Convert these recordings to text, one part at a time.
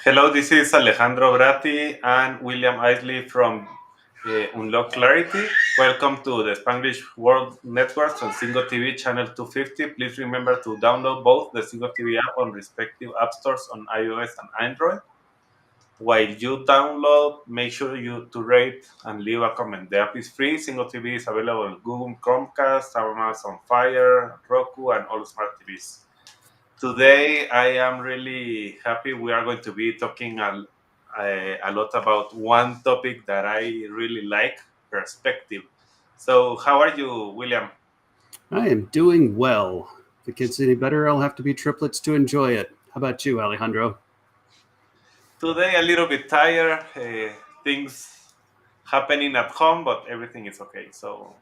Hello, this is Alejandro Bratti and William Isley from Unlock Clarity. Welcome to the Spanglish World Networks on Singo TV channel 250. Please remember to download both the Singo TV app on respective app stores on iOS and Android. While you download, make sure you to rate and leave a comment. The app is free. Singo TV is available on Google Chromecast, Amazon Fire, Roku, and all smart TVs. Today, I am really happy. We are going to be talking a lot about one topic that I really like, perspective. So, how are you, William? I am doing well. If it gets any better, I'll have to be triplets to enjoy it. How about you, Alejandro? Today, a little bit tired. Things happening at home, but everything is okay. So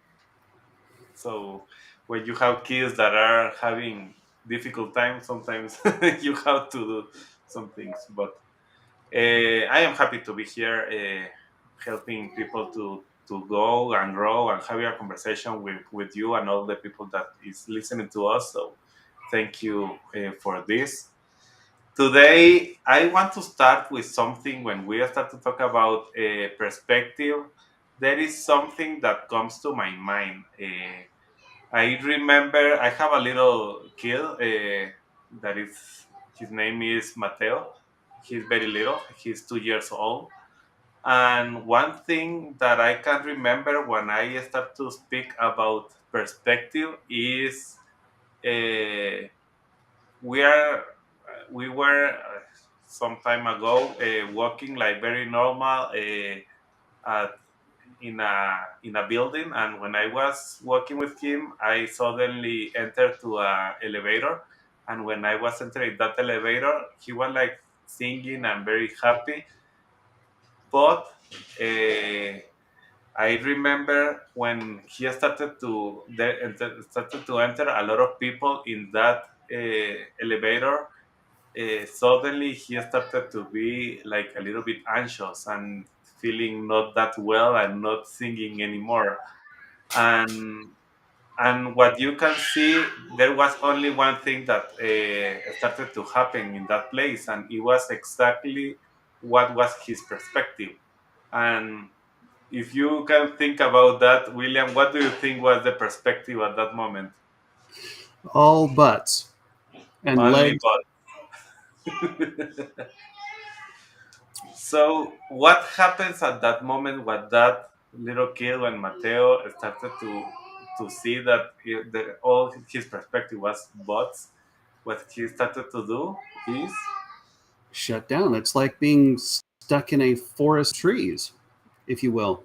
when you have kids that are having difficult times, sometimes you have to do some things. But I am happy to be here, helping people to go and grow and having a conversation with you and all the people that is listening to us. So thank you for this. Today, I want to start with something. When we start to talk about perspective, there is something that comes to my mind. I remember I have a little kid that is his name is Mateo. He's very little. He's 2 years old. And one thing that I can remember when I start to speak about perspective is uh, we are we were some time ago walking like very normal at in a building, and when I was walking with him I suddenly entered to a elevator, and when I was entering that elevator he was like singing and very happy. But uh, I remember when he started to enter a lot of people in that elevator. Suddenly he started to be like a little bit anxious and feeling not that well and not singing anymore. And what you can see, there was only one thing that started to happen in that place, and it was exactly what was his perspective. And if you can think about that, William, what do you think was the perspective at that moment? All butts and Only legs. God. So, what happens at that moment with that little kid when Mateo started to see that all his perspective was bots? What he started to do is Shut down. It's like being stuck in a forest of trees, if you will.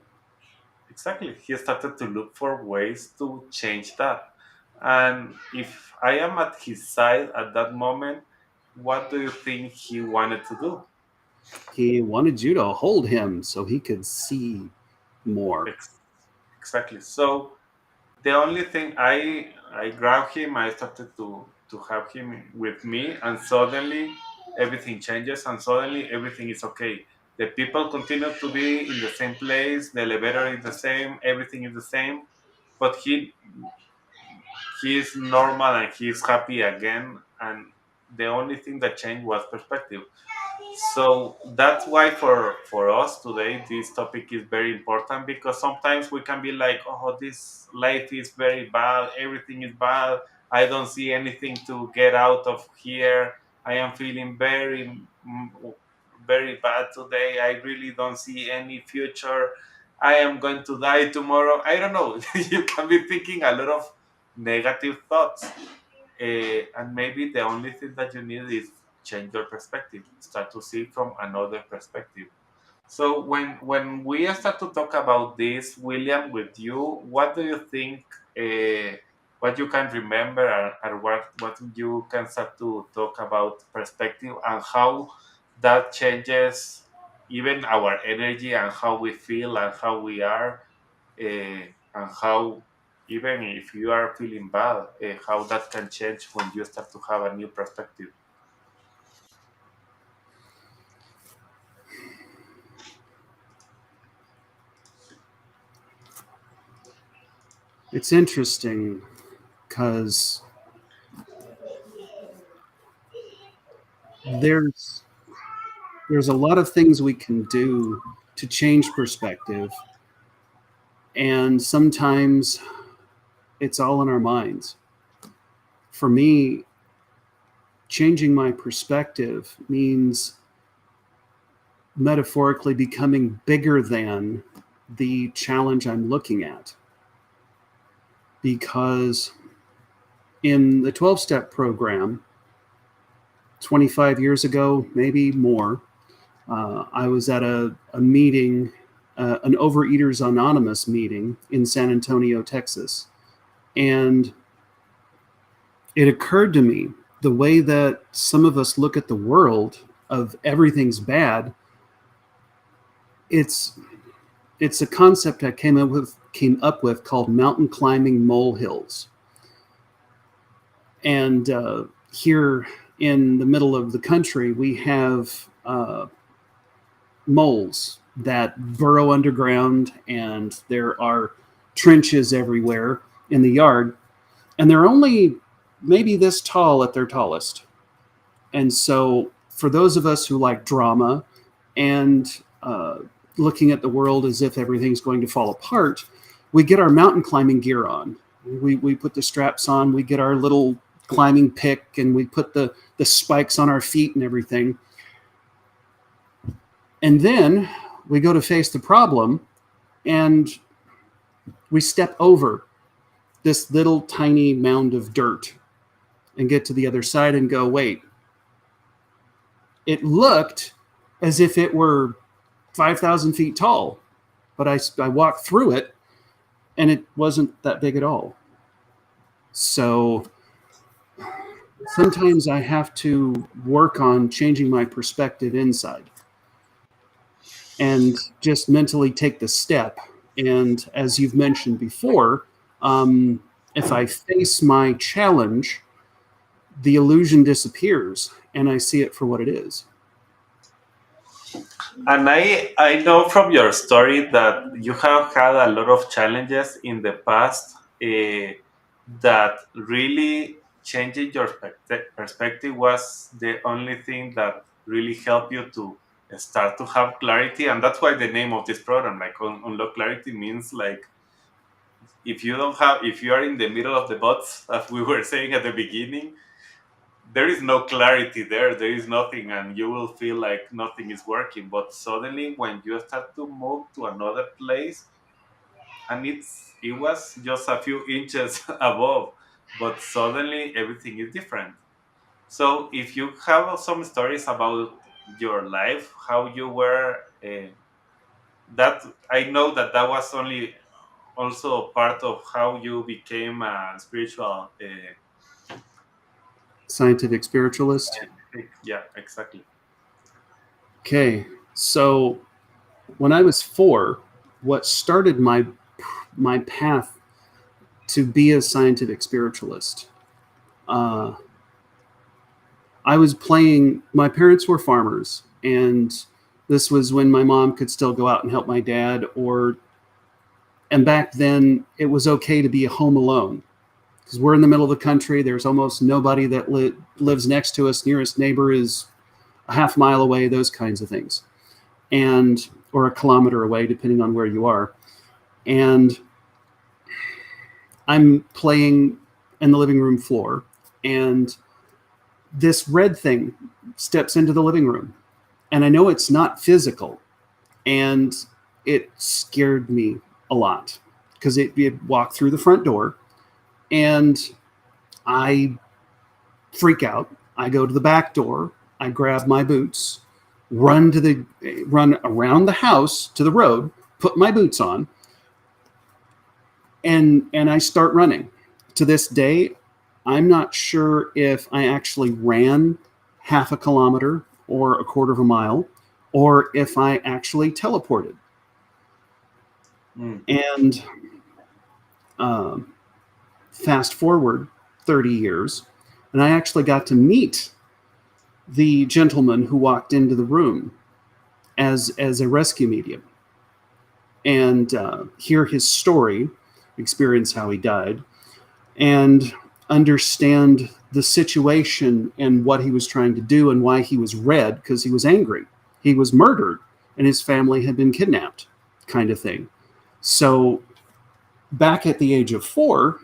exactly he started to look for ways to change that. And if I am at his side at that moment, what do you think he wanted to do? He wanted you to hold him so he could see more. Ex- exactly. So the only thing I grabbed him, I started to have him with me, and suddenly everything changes, and suddenly everything is okay. The people continue to be in the same place, the elevator is the same, everything is the same, but he is normal and he is happy again, and the only thing that changed was perspective. So that's why for us today this topic is very important, because sometimes we can be like, oh, this life is very bad, everything is bad, I don't see anything to get out of here, I am feeling very bad today, I really don't see any future, I am going to die tomorrow, I don't know. You can be thinking a lot of negative thoughts, and maybe the only thing that you need is change your perspective, start to see from another perspective. So when we start to talk about this, William, with you, what do you think, what you can remember, or what you can start to talk about perspective, and how that changes even our energy and how we feel and how we are, and how even if you are feeling bad, how that can change when you start to have a new perspective. It's interesting because there's there's a lot of things we can do to change perspective, and sometimes it's all in our minds. For me, changing my perspective means metaphorically becoming bigger than the challenge I'm looking at. Because in the 12-step program, 25 years ago, maybe more, I was at a meeting, an Overeaters Anonymous meeting in San Antonio, Texas. And it occurred to me the way that some of us look at the world of everything's bad. It's a concept I came up with called mountain climbing molehills. And here in the middle of the country, we have moles that burrow underground, and there are trenches everywhere in the yard, and they're only maybe this tall at their tallest. And so for those of us who like drama and looking at the world as if everything's going to fall apart, we get our mountain climbing gear on. We put the straps on, we get our little climbing pick, and we put the spikes on our feet and everything. And then we go to face the problem, and we step over this little tiny mound of dirt and get to the other side and go, wait, it looked as if it were 5,000 feet tall, but I walked through it and it wasn't that big at all. So sometimes I have to work on changing my perspective inside and just mentally take the step. And as you've mentioned before, if I face my challenge, the illusion disappears and I see it for what it is. And I know from your story that you have had a lot of challenges in the past that really changing your perspective was the only thing that really helped you to start to have clarity. And that's why the name of this program, like Unlock Clarity, means like if you are in the middle of the bots, as we were saying at the beginning, there is no clarity there. There is nothing, and you will feel like nothing is working. But suddenly, when you start to move to another place, and it was just a few inches above, but suddenly everything is different. So, if you have some stories about your life, how you were, that I know that was only also part of how you became a spiritual. Scientific spiritualist. Yeah, exactly. Okay, so when I was 4, what started my path to be a scientific spiritualist, I was playing. My parents were farmers, and this was when my mom could still go out and help my dad. And back then, it was okay to be home alone. Because we're in the middle of the country, there's almost nobody that lives next to us. Nearest neighbor is a half mile away, those kinds of things. Or a kilometer away, depending on where you are. And I'm playing in the living room floor, and this red thing steps into the living room. And I know it's not physical, and it scared me a lot because it walked through the front door. And I freak out. I go to the back door. I grab my boots, run around the house to the road, put my boots on, and I start running. To this day, I'm not sure if I actually ran half a kilometer or a quarter of a mile, or if I actually teleported. And fast forward 30 years, and I actually got to meet the gentleman who walked into the room as a rescue medium and hear his story, experience how he died, and understand the situation and what he was trying to do and why he was red, because he was angry. He was murdered and his family had been kidnapped, kind of thing. So back at the age of 4,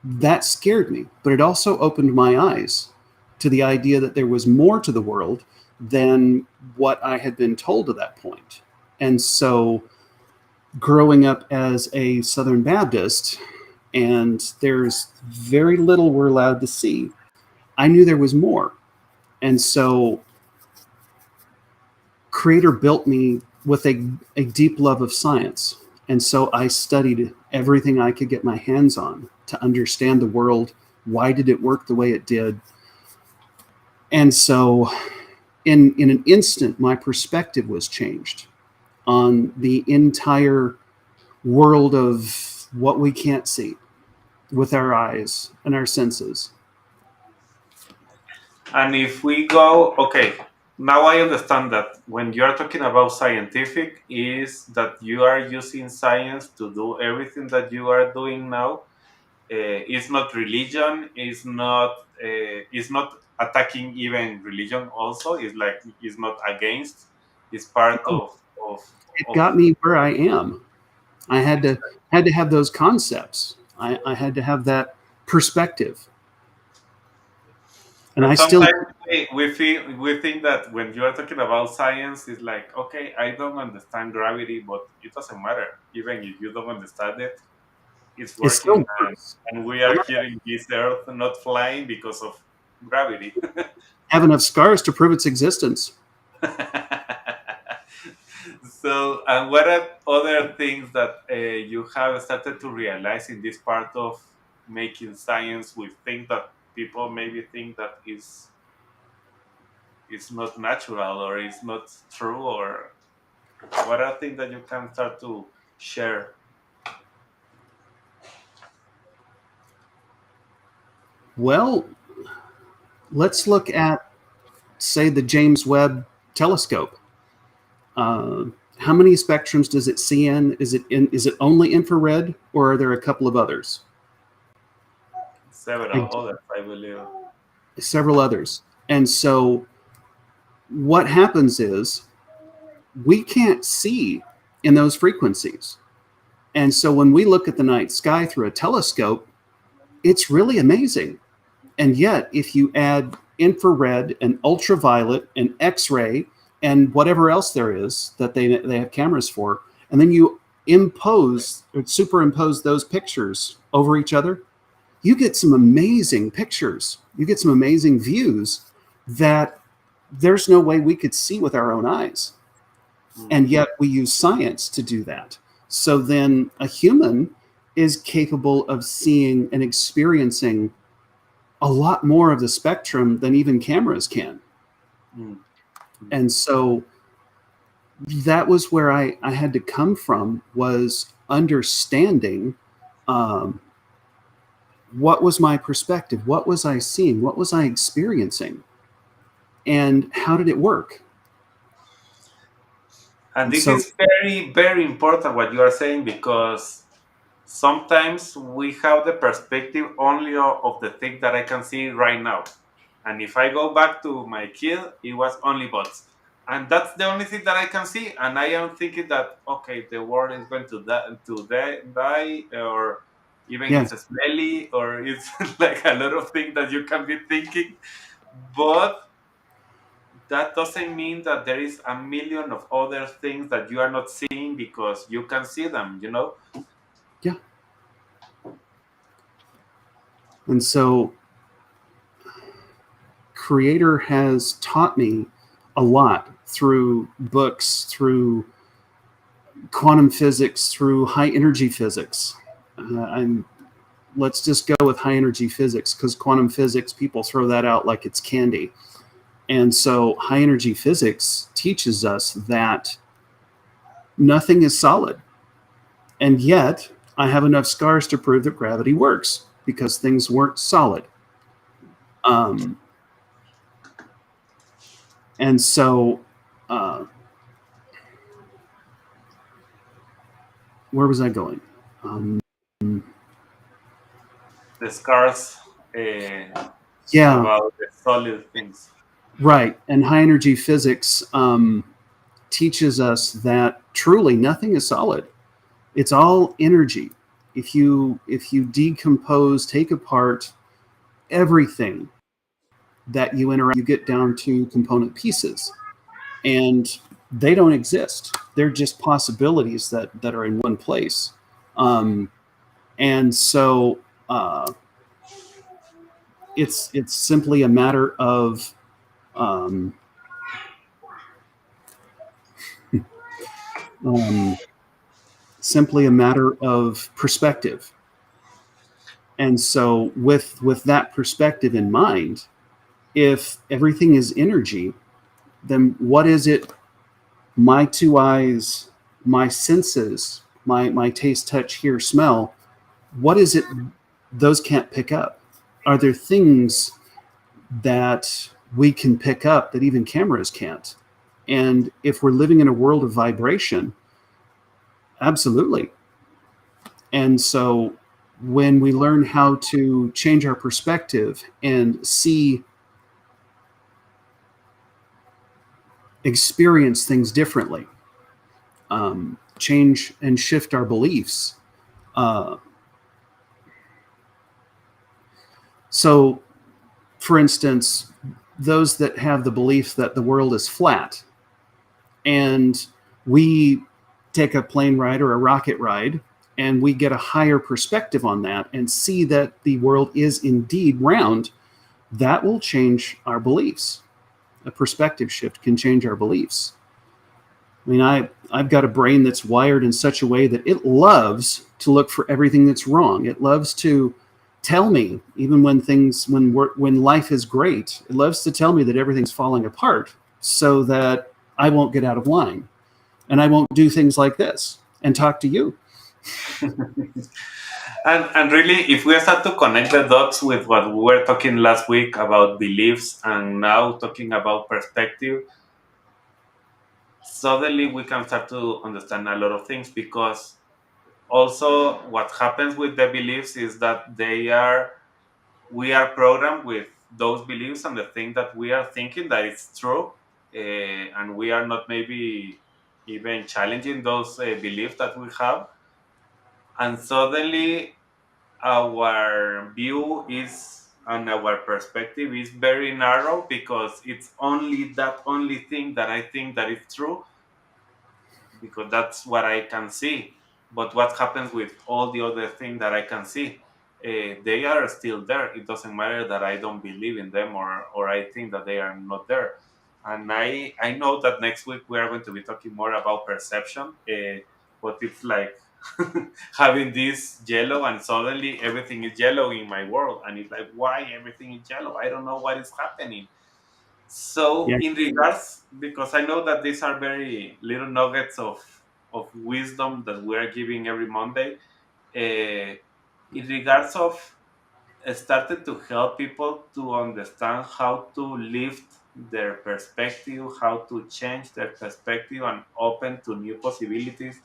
that scared me, but it also opened my eyes to the idea that there was more to the world than what I had been told to that point. And so, growing up as a Southern Baptist, and there's very little we're allowed to see, I knew there was more. And so, Creator built me with a deep love of science. And so I studied everything I could get my hands on to understand the world. Why did it work the way it did? And so, in an instant, my perspective was changed on the entire world of what we can't see with our eyes and our senses. And if we go, okay, now I understand that when you are talking about scientific, is that you are using science to do everything that you are doing now. It's not religion. It's not attacking even religion. Also, it's like it's not against. It's part of It of. got me where I am. I had to have those concepts. I had to have that perspective. And And I still sometimes we think that when you are talking about science, it's like, okay, I don't understand gravity, but it doesn't matter. Even if you don't understand it, it's it working, still works. and we are here in this earth not flying because of gravity. Have enough scars to prove its existence. So, and what are other things that you have started to realize in this part of making science with things that people maybe think that is not natural or is not true, or what are things that you can start to share? Well, let's look at, say, the James Webb Telescope. Uh, how many spectrums does it see in? Is it only infrared, or are there a couple of others? Several others, I believe. Several others. And so what happens is we can't see in those frequencies. And so when we look at the night sky through a telescope, it's really amazing. And yet, if you add infrared and ultraviolet and X-ray and whatever else there is that they have cameras for, and then you impose or superimpose those pictures over each other, you get some amazing pictures. You get some amazing views that there's no way we could see with our own eyes. And yet we use science to do that. So then a human is capable of seeing and experiencing a lot more of the spectrum than even cameras can. Mm. And so that was where I had to come from, was understanding what was my perspective, what was I seeing, what was I experiencing, and how did it work. And this So is very, very important what you are saying, because sometimes we have the perspective only of the thing that I can see right now. And if I go back to my kid, it was only bots. And that's the only thing that I can see. And I am thinking that, okay, the world is going die, or even yeah, it's smelly, or it's like a lot of things that you can be thinking. But that doesn't mean that there is a million of other things that you are not seeing because you can see them, you know? yeah. And so Creator has taught me a lot through books, through quantum physics, through high energy physics. I'm Let's just go with high energy physics, because quantum physics, people throw that out like it's candy. And so high energy physics teaches us that nothing is solid. And yet I have enough scars to prove that gravity works because things weren't solid. Um, and so where was I going? The scars uh, Yeah, about the solid things. Right. And high energy physics teaches us that truly nothing is solid. It's all energy. If you decompose, take apart everything that you interact, you get down to component pieces, and they don't exist. They're just possibilities that are in one place. Um, and so it's simply a matter of um, um, simply a matter of perspective. And so with that perspective in mind, if everything is energy, then what is it my two eyes, my senses, my taste, touch, hear, smell, what is it those can't pick up? Are there things that we can pick up that even cameras can't? And if we're living in a world of vibration, absolutely. And so when we learn how to change our perspective and see, experience things differently, change and shift our beliefs. Uh, so, for instance, those that have the belief that the world is flat, and we take a plane ride or a rocket ride, and we get a higher perspective on that and see that the world is indeed round, that will change our beliefs. A perspective shift can change our beliefs. I mean, I've got a brain that's wired in such a way that it loves to look for everything that's wrong. It loves to tell me, even when life is great, it loves to tell me that everything's falling apart so that I won't get out of line and I won't do things like this and talk to you. And really, if we start to connect the dots with what we were talking last week about beliefs and now talking about perspective, suddenly we can start to understand a lot of things, because also what happens with the beliefs is that we are programmed with those beliefs and the thing that we are thinking that it's true, and we are not maybe even challenging those beliefs that we have, and suddenly our view is and our perspective is very narrow, because it's only that only thing that I think that is true, because that's what I can see. But what happens with all the other things that I can see? They are still there. It doesn't matter that I don't believe in them, or I think that they are not there. And I know that next week we are going to be talking more about perception, but it's like having this yellow and suddenly everything is yellow in my world. And it's like, why everything is yellow? I don't know what is happening. So, Yeah. in regards, because I know that these are very little nuggets of wisdom that we're giving every Monday, in regards of started to help people to understand how to lift their perspective, how to change their perspective and open to new possibilities.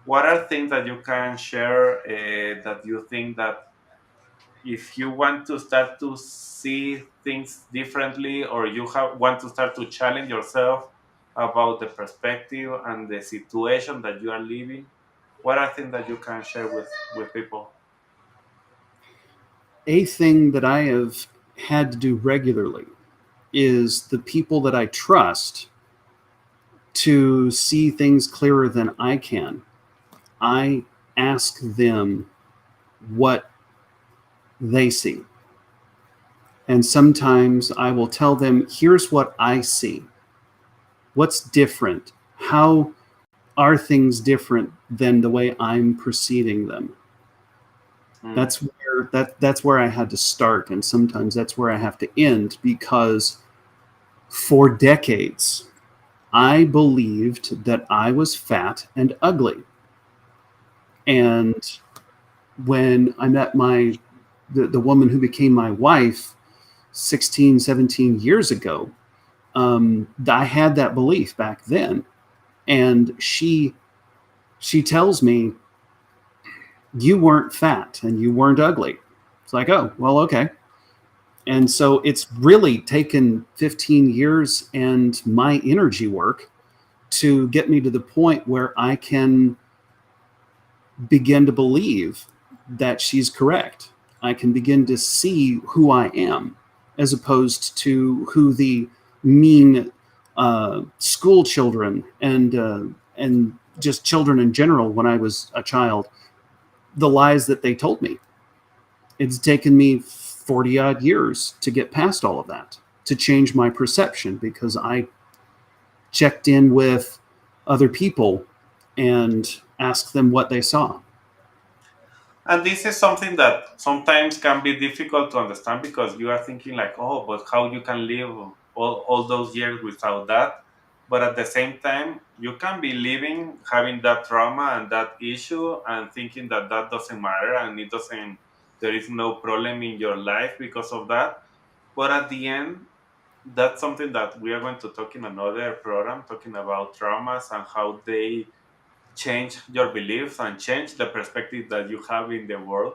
What are things that you can share that you think that if you want to start to see things differently, or want to start to challenge yourself about the perspective and the situation that you are living, what are things that you can share with people? A thing that I have had to do regularly is the people that I trust to see things clearer than I can. I ask them what they see. And sometimes I will tell them, here's what I see. What's different? How are things different than the way I'm perceiving them? Mm. That's where I had to start, and sometimes that's where I have to end, because for decades I believed that I was fat and ugly. And when I met the woman who became my wife 16, 17 years ago, I had that belief back then. And she tells me, you weren't fat and you weren't ugly. It's like, oh, well, okay. And so it's really taken 15 years and my energy work to get me to the point where I can begin to believe that she's correct. I can begin to see who I am as opposed to who the mean school children and just children in general when I was a child, the lies that they told me. It's taken me 40 odd years to get past all of that, to change my perception because I checked in with other people and asked them what they saw. And this is something that sometimes can be difficult to understand because you are thinking like, oh, but how you can live all those years without that? But at the same time, you can be living, having that trauma and that issue and thinking that that doesn't matter and it doesn't, there is no problem in your life because of that. But at the end, that's something that we are going to talk in another program, talking about traumas and how they change your beliefs and change the perspective that you have in the world,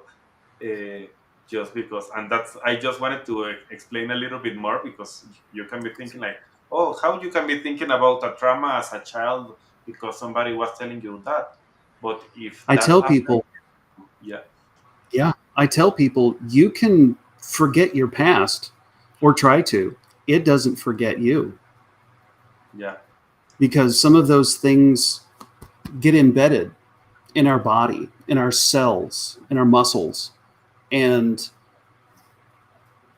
uh, just because. And that's, I just wanted to explain a little bit more because you can be thinking like, oh, how you can be thinking about a trauma as a child because somebody was telling you that. But if I that tell affects, people, yeah, yeah, I tell people you can forget your past or try to. It doesn't forget you yeah, because some of those things get embedded in our body, in our cells, in our muscles. And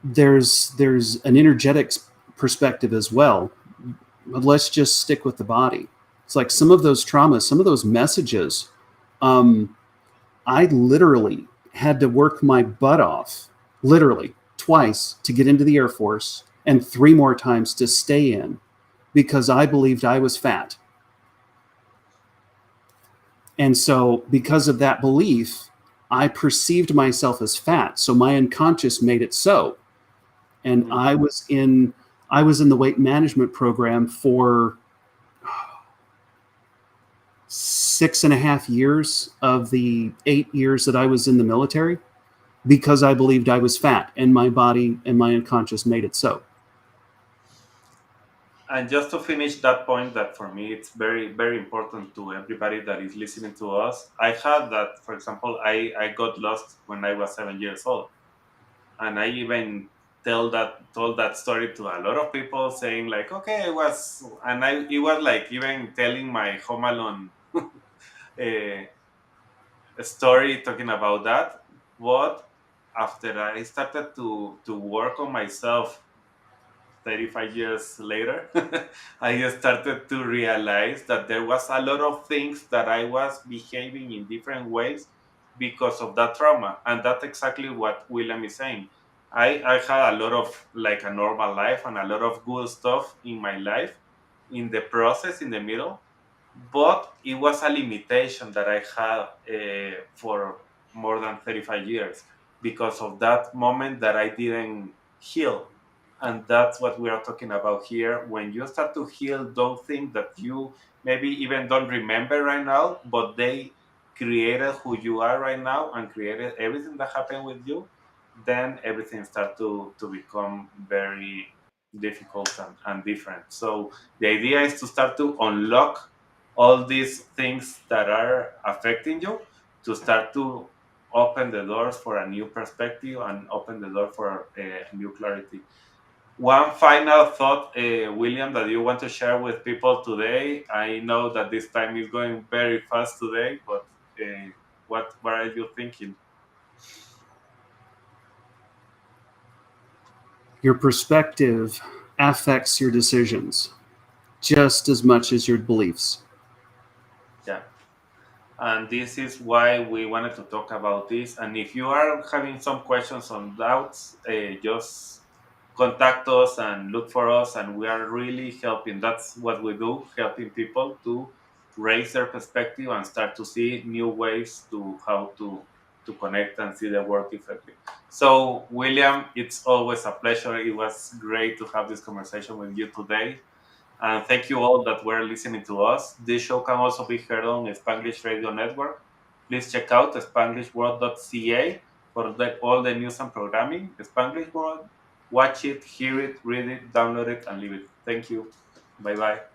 there's an energetics perspective as well. But let's just stick with the body. It's like some of those traumas, some of those messages. Um, I literally had to work my butt off, literally twice to get into the Air Force and three more times to stay in because I believed I was fat. And so, because of that belief, I perceived myself as fat. So my unconscious made it so. And mm, I was in the weight management program for 6.5 years of the 8 years that I was in the military because I believed I was fat and my body and my unconscious made it so. and just to finish that point, that for me it's very very important to everybody that is listening to us. I had that, for example, I got lost when I was 7 years old, and I even told that story to a lot of people, saying like, okay, I was, and I it was like even telling my Home Alone uh, story talking about that. But after I started to work on myself 35 years later, I started to realize that there was a lot of things that I was behaving in different ways because of that trauma. And that's exactly what William is saying. I had a lot of like a normal life and a lot of good stuff in my life in the process, in the middle, but it was a limitation that I had for more than 35 years because of that moment that I didn't heal. And that's what we are talking about here. When you start to heal those things that you maybe even don't remember right now, but they created who you are right now and created everything that happened with you, then everything starts to become very difficult and different. So the idea is to start to unlock all these things that are affecting you, to start to open the doors for a new perspective and open the door for new clarity. One final thought, William, that you want to share with people today. I know that this time is going very fast today, but what are you thinking? Your perspective affects your decisions just as much as your beliefs. Yeah. And this is why we wanted to talk about this. And if you are having some questions or doubts, just contact us and look for us. And we are really helping. That's what we do, helping people to raise their perspective and start to see new ways to how to connect and see the world differently. So, William, it's always a pleasure. It was great to have this conversation with you today. And thank you all that were listening to us. This show can also be heard on Spanglish Radio Network. Please check out spanglishworld.ca for all the news and programming. Spanglish World watch it, hear it, read it, download it, and leave it. Thank you. Bye bye.